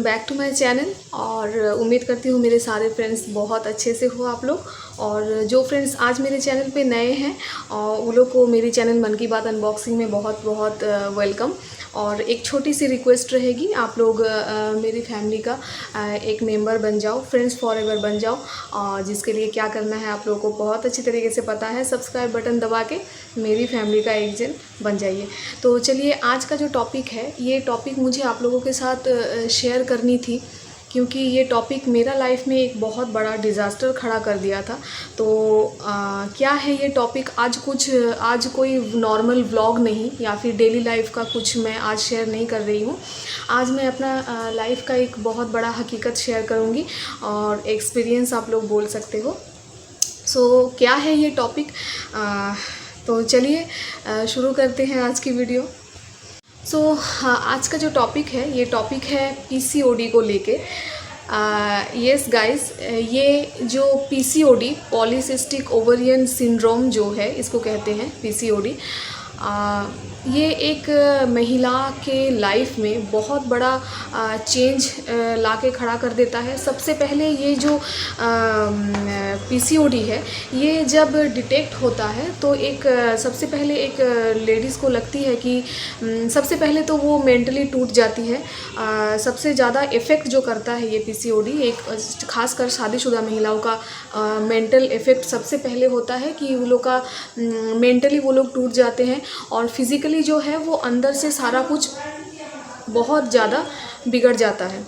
Welcome back to my channel. और उम्मीद करती हूँ मेरे सारे फ्रेंड्स बहुत अच्छे से हो आप लोग। और जो फ्रेंड्स आज मेरे चैनल पे नए हैं और उन लोग को मेरी चैनल मन की बात अनबॉक्सिंग में बहुत बहुत वेलकम। और एक छोटी सी रिक्वेस्ट रहेगी, आप लोग मेरी फैमिली का एक मेंबर बन जाओ, फ्रेंड्स फॉरएवर बन जाओ। और जिसके लिए क्या करना है आप लोगों को बहुत अच्छी तरीके से पता है, सब्सक्राइब बटन दबा के मेरी फैमिली का एक जन बन जाइए। तो चलिए, आज का जो टॉपिक है, ये टॉपिक मुझे आप लोगों के साथ शेयर करनी थी, क्योंकि ये टॉपिक मेरा लाइफ में एक बहुत बड़ा डिज़ास्टर खड़ा कर दिया था। तो क्या है ये टॉपिक, आज कोई नॉर्मल व्लॉग नहीं या फिर डेली लाइफ का कुछ मैं आज शेयर नहीं कर रही हूँ। आज मैं अपना लाइफ का एक बहुत बड़ा हकीकत शेयर करूँगी और एक्सपीरियंस आप लोग बोल सकते हो। सो क्या है ये टॉपिक, तो चलिए शुरू करते हैं आज की वीडियो। आज का जो टॉपिक है, ये टॉपिक है पीसीओडी को लेके। यस गाइस, ये जो पीसीओडी, पॉलीसिस्टिक ओवरियन सिंड्रोम जो है, इसको कहते हैं पीसीओडी। ये एक महिला के लाइफ में बहुत बड़ा चेंज ला के खड़ा कर देता है। सबसे पहले ये जो पीसीओडी है, ये जब डिटेक्ट होता है तो सबसे पहले एक लेडीज़ को लगती है कि सबसे पहले तो वो मेंटली टूट जाती है। सबसे ज़्यादा इफ़ेक्ट जो करता है ये पीसीओडी, एक खासकर शादीशुदा महिलाओं का मेंटल इफ़ेक्ट सबसे पहले होता है कि वो लोग का मेंटली वो लोग टूट जाते हैं और फिज़िकली जो है वो अंदर से सारा कुछ बहुत ज़्यादा बिगड़ जाता है।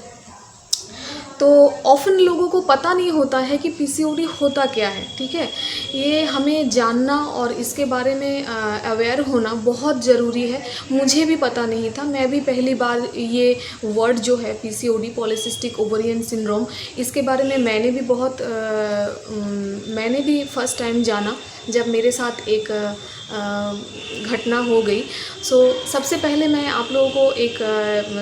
तो ऑफ़न लोगों को पता नहीं होता है कि पीसीओडी होता क्या है, ठीक है। ये हमें जानना और इसके बारे में अवेयर होना बहुत ज़रूरी है। मुझे भी पता नहीं था, मैं भी पहली बार ये वर्ड जो है पीसीओडी, पॉलीसिस्टिक ओवरियन सिंड्रोम, इसके बारे में मैंने भी फर्स्ट टाइम जाना जब मेरे साथ एक घटना हो गई। सबसे पहले मैं आप लोगों को एक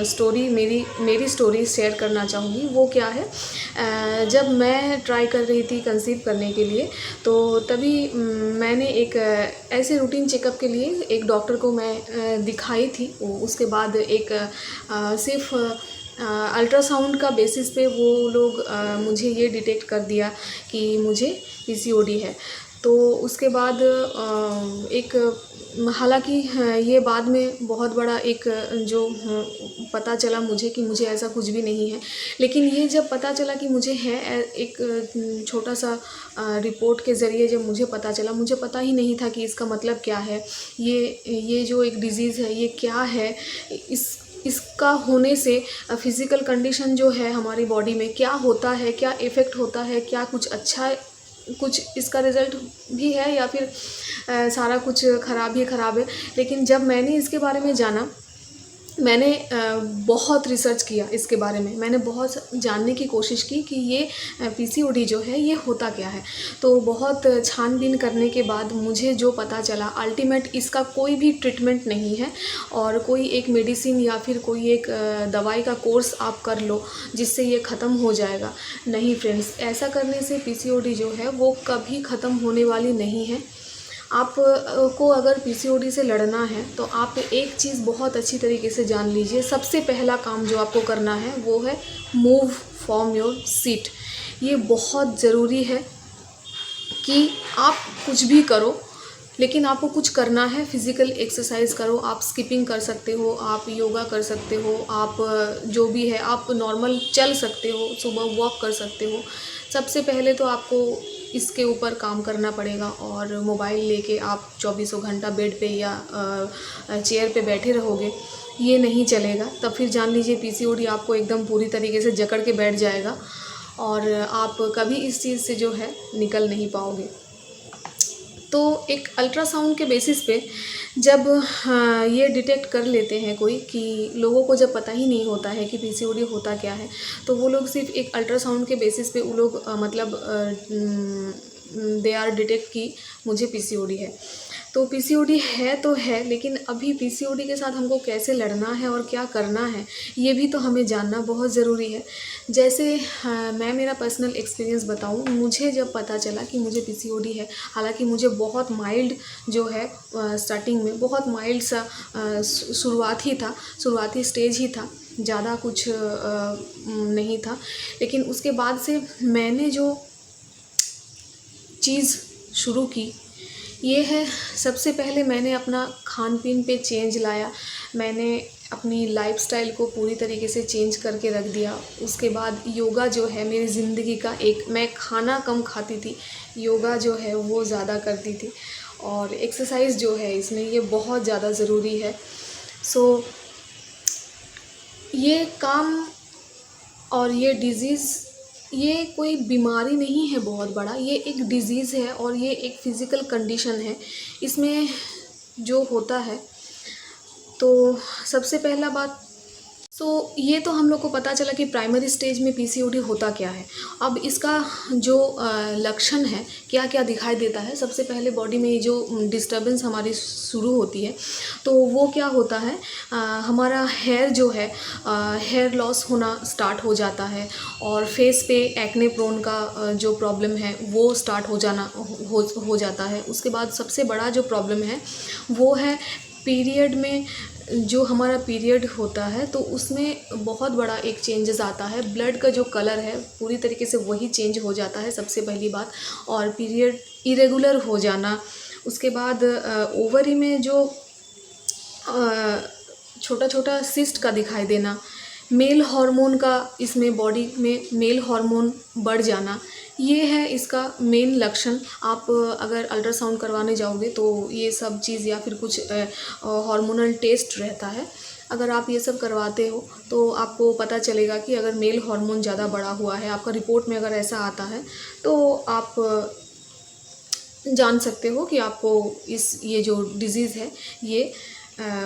स्टोरी, मेरी स्टोरी शेयर करना चाहूँगी। वो क्या है, जब मैं ट्राई कर रही थी कंसीव करने के लिए, तो तभी मैंने एक ऐसे रूटीन चेकअप के लिए एक डॉक्टर को मैं दिखाई थी। उसके बाद एक सिर्फ अल्ट्रासाउंड का बेसिस पे वो लोग मुझे ये डिटेक्ट कर दिया कि मुझे पीसीओडी है। तो उसके बाद हालांकि ये बाद में बहुत बड़ा एक जो पता चला मुझे कि मुझे ऐसा कुछ भी नहीं है। लेकिन ये जब पता चला कि मुझे है, एक छोटा सा रिपोर्ट के ज़रिए जब मुझे पता चला, मुझे पता ही नहीं था कि इसका मतलब क्या है, ये जो एक डिज़ीज़ है ये क्या है, इसका होने से फ़िज़िकल कंडीशन जो है हमारी बॉडी में क्या होता है, क्या इफ़ेक्ट होता है, क्या कुछ अच्छा, कुछ इसका रिज़ल्ट भी है या फिर सारा कुछ ख़राब ही ख़राब है। लेकिन जब मैंने इसके बारे में जाना, मैंने बहुत रिसर्च किया इसके बारे में, मैंने बहुत जानने की कोशिश की कि ये पीसीओडी जो है ये होता क्या है। तो बहुत छानबीन करने के बाद मुझे जो पता चला, अल्टीमेट इसका कोई भी ट्रीटमेंट नहीं है और कोई एक मेडिसिन या फिर कोई एक दवाई का कोर्स आप कर लो जिससे ये ख़त्म हो जाएगा। नहीं फ्रेंड्स, ऐसा करने से पीसीओडी जो है वो कभी ख़त्म होने वाली नहीं है। आप को अगर पीसीओडी से लड़ना है तो आप एक चीज़ बहुत अच्छी तरीके से जान लीजिए। सबसे पहला काम जो आपको करना है वो है मूव फ्रॉम योर सीट। ये बहुत ज़रूरी है कि आप कुछ भी करो, लेकिन आपको कुछ करना है। फिज़िकल एक्सरसाइज करो, आप स्किपिंग कर सकते हो, आप योगा कर सकते हो, आप जो भी है, आप नॉर्मल चल सकते हो, सुबह वॉक कर सकते हो। सबसे पहले तो आपको इसके ऊपर काम करना पड़ेगा। और मोबाइल लेके आप 24 घंटा बेड पे या चेयर पे बैठे रहोगे, ये नहीं चलेगा। तब फिर जान लीजिए पीसीओडी आपको एकदम पूरी तरीके से जकड़ के बैठ जाएगा और आप कभी इस चीज़ से जो है निकल नहीं पाओगे। तो एक अल्ट्रासाउंड के बेसिस पे जब ये डिटेक्ट कर लेते हैं कोई, कि लोगों को जब पता ही नहीं होता है कि पीसीओडी होता क्या है, तो वो लोग सिर्फ एक अल्ट्रासाउंड के बेसिस पे वो लोग दे आर डिटेक्ट कि मुझे पीसीओडी है। तो पीसीओडी है तो है, लेकिन अभी पीसीओडी के साथ हमको कैसे लड़ना है और क्या करना है, ये भी तो हमें जानना बहुत ज़रूरी है। जैसे मैं मेरा पर्सनल एक्सपीरियंस बताऊं, मुझे जब पता चला कि मुझे पीसीओडी है, हालांकि मुझे बहुत माइल्ड जो है स्टार्टिंग में बहुत माइल्ड सा शुरुआती स्टेज ही था। ज़्यादा कुछ नहीं था। लेकिन उसके बाद से मैंने जो चीज़ शुरू की ये है, सबसे पहले मैंने अपना खान पीन पे चेंज लाया। मैंने अपनी लाइफ़स्टाइल को पूरी तरीके से चेंज करके रख दिया। उसके बाद योगा जो है मेरी ज़िंदगी का एक, मैं खाना कम खाती थी, योगा जो है वो ज़्यादा करती थी, और एक्सरसाइज़ जो है इसमें ये बहुत ज़्यादा ज़रूरी है। सो ये काम और ये डिज़ीज़, ये कोई बीमारी नहीं है बहुत बड़ा, ये एक डिज़ीज़ है और ये एक फ़िज़िकल कंडीशन है। इसमें जो होता है, तो सबसे पहला बात, ये तो हम लोग को पता चला कि प्राइमरी स्टेज में पीसीओडी होता क्या है। अब इसका जो लक्षण है, क्या क्या दिखाई देता है, सबसे पहले बॉडी में ये जो डिस्टर्बेंस हमारी शुरू होती है, तो वो क्या होता है, हमारा हेयर जो है, हेयर लॉस होना स्टार्ट हो जाता है, और फेस पे एक्ने प्रोन का जो प्रॉब्लम है वो स्टार्ट हो जाता है। उसके बाद सबसे बड़ा जो प्रॉब्लम है वो है पीरियड में, जो हमारा पीरियड होता है तो उसमें बहुत बड़ा एक चेंजेस आता है। ब्लड का जो कलर है पूरी तरीके से वही चेंज हो जाता है, सबसे पहली बात। और पीरियड इरेगुलर हो जाना, उसके बाद ओवरी में जो छोटा छोटा सिस्ट का दिखाई देना, मेल हार्मोन का, इसमें बॉडी में मेल हार्मोन बढ़ जाना, ये है इसका मेन लक्षण। आप अगर अल्ट्रासाउंड करवाने जाओगे तो ये सब चीज़, या फिर कुछ हार्मोनल टेस्ट रहता है, अगर आप ये सब करवाते हो तो आपको पता चलेगा कि अगर मेल हार्मोन ज़्यादा बढ़ा हुआ है, आपका रिपोर्ट में अगर ऐसा आता है, तो आप जान सकते हो कि आपको ये जो डिज़ीज़ है ये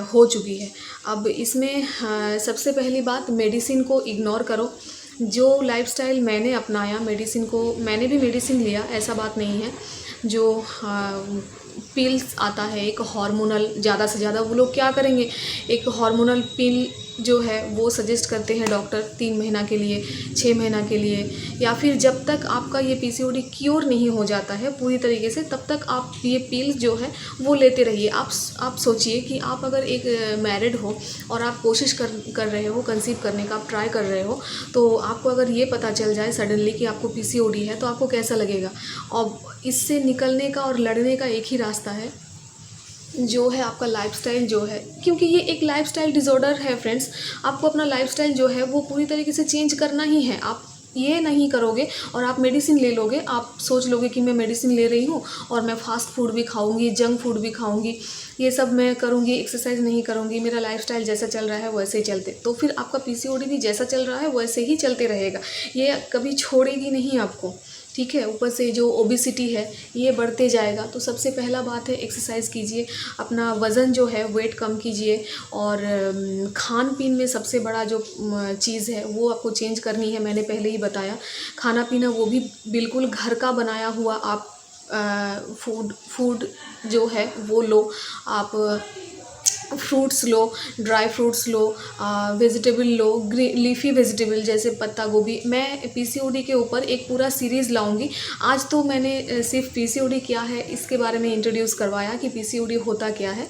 हो चुकी है। अब इसमें सबसे पहली बात, मेडिसिन को इग्नोर करो। जो लाइफ़स्टाइल मैंने अपनाया, मैंने भी मेडिसिन लिया, ऐसा बात नहीं है। जो पिल्स आता है एक हार्मोनल, ज़्यादा से ज़्यादा वो लोग क्या करेंगे, एक हार्मोनल पिल जो है वो सजेस्ट करते हैं डॉक्टर 3 महीना के लिए, 6 महीना के लिए, या फिर जब तक आपका ये पीसीओडी क्योर नहीं हो जाता है पूरी तरीके से, तब तक आप ये पिल्स जो है वो लेते रहिए। आप सोचिए कि आप अगर एक मैरिड हो और आप कोशिश कर रहे हो कंसीव करने का, आप ट्राई कर रहे हो, तो आपको अगर ये पता चल जाए सडनली कि आपको पीसीओडी है, तो आपको कैसा लगेगा। और इससे निकलने का और लड़ने का एक ही रास्ता है, जो है आपका लाइफ़स्टाइल जो है, क्योंकि ये एक लाइफ़स्टाइल डिसऑर्डर है फ्रेंड्स। आपको अपना लाइफ़स्टाइल जो है वो पूरी तरीके से चेंज करना ही है। आप ये नहीं करोगे और आप मेडिसिन ले लोगे, आप सोच लोगे कि मैं मेडिसिन ले रही हूँ और मैं फ़ास्ट फूड भी खाऊंगी, जंक फूड भी खाऊंगी, ये सब मैं करूँगी, एक्सरसाइज नहीं करूँगी, मेरा लाइफ़स्टाइल जैसा चल रहा है वैसे ही चलते, तो फिर आपका पीसीओडी भी जैसा चल रहा है वैसे ही चलते रहेगा, ये कभी छोड़ेगी नहीं आपको, ठीक है। ऊपर से जो ओबेसिटी है ये बढ़ते जाएगा। तो सबसे पहला बात है, एक्सरसाइज कीजिए, अपना वज़न जो है वेट कम कीजिए, और खान पीन में सबसे बड़ा जो चीज़ है वो आपको चेंज करनी है। मैंने पहले ही बताया, खाना पीना वो भी बिल्कुल घर का बनाया हुआ आप फूड जो है वो लो, आप फ्रूट्स लो, ड्राई फ्रूट्स लो, वेजिटेबल लो, लीफी वेजिटेबल जैसे पत्ता गोभी। मैं पीसीओडी के ऊपर एक पूरा सीरीज़ लाऊंगी। आज तो मैंने सिर्फ पीसीओडी क्या है इसके बारे में इंट्रोड्यूस करवाया कि पीसीओडी होता क्या है।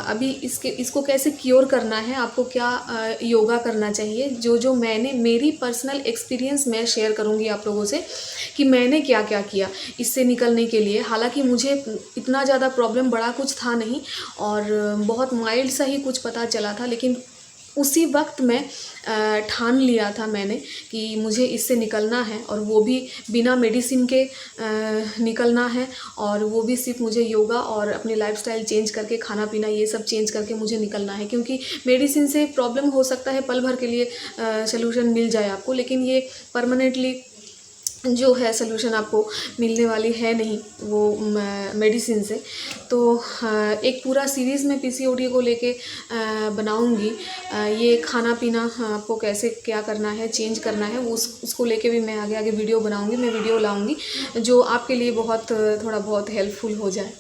अभी इसको कैसे क्योर करना है, आपको क्या योगा करना चाहिए, जो मैंने मेरी पर्सनल एक्सपीरियंस मैं शेयर करूँगी आप लोगों से कि मैंने क्या क्या किया इससे निकलने के लिए। हालांकि मुझे इतना ज़्यादा प्रॉब्लम बड़ा कुछ था नहीं, और बहुत माइल्ड सा ही कुछ पता चला था, लेकिन उसी वक्त मैं ठान लिया था मैंने कि मुझे इससे निकलना है, और वो भी बिना मेडिसिन के निकलना है, और वो भी सिर्फ मुझे योगा और अपनी लाइफ़स्टाइल चेंज करके, खाना पीना ये सब चेंज करके मुझे निकलना है। क्योंकि मेडिसिन से प्रॉब्लम हो सकता है पल भर के लिए सल्यूशन मिल जाए आपको, लेकिन ये परमानेंटली जो है सलूशन आपको मिलने वाली है नहीं वो मेडिसिन से। तो एक पूरा सीरीज़ में पीसीओडी को लेके बनाऊंगी। ये खाना पीना आपको कैसे क्या करना है, चेंज करना है, वो उसको लेके भी मैं आगे आगे वीडियो बनाऊंगी, मैं वीडियो लाऊंगी जो आपके लिए बहुत थोड़ा बहुत हेल्पफुल हो जाए।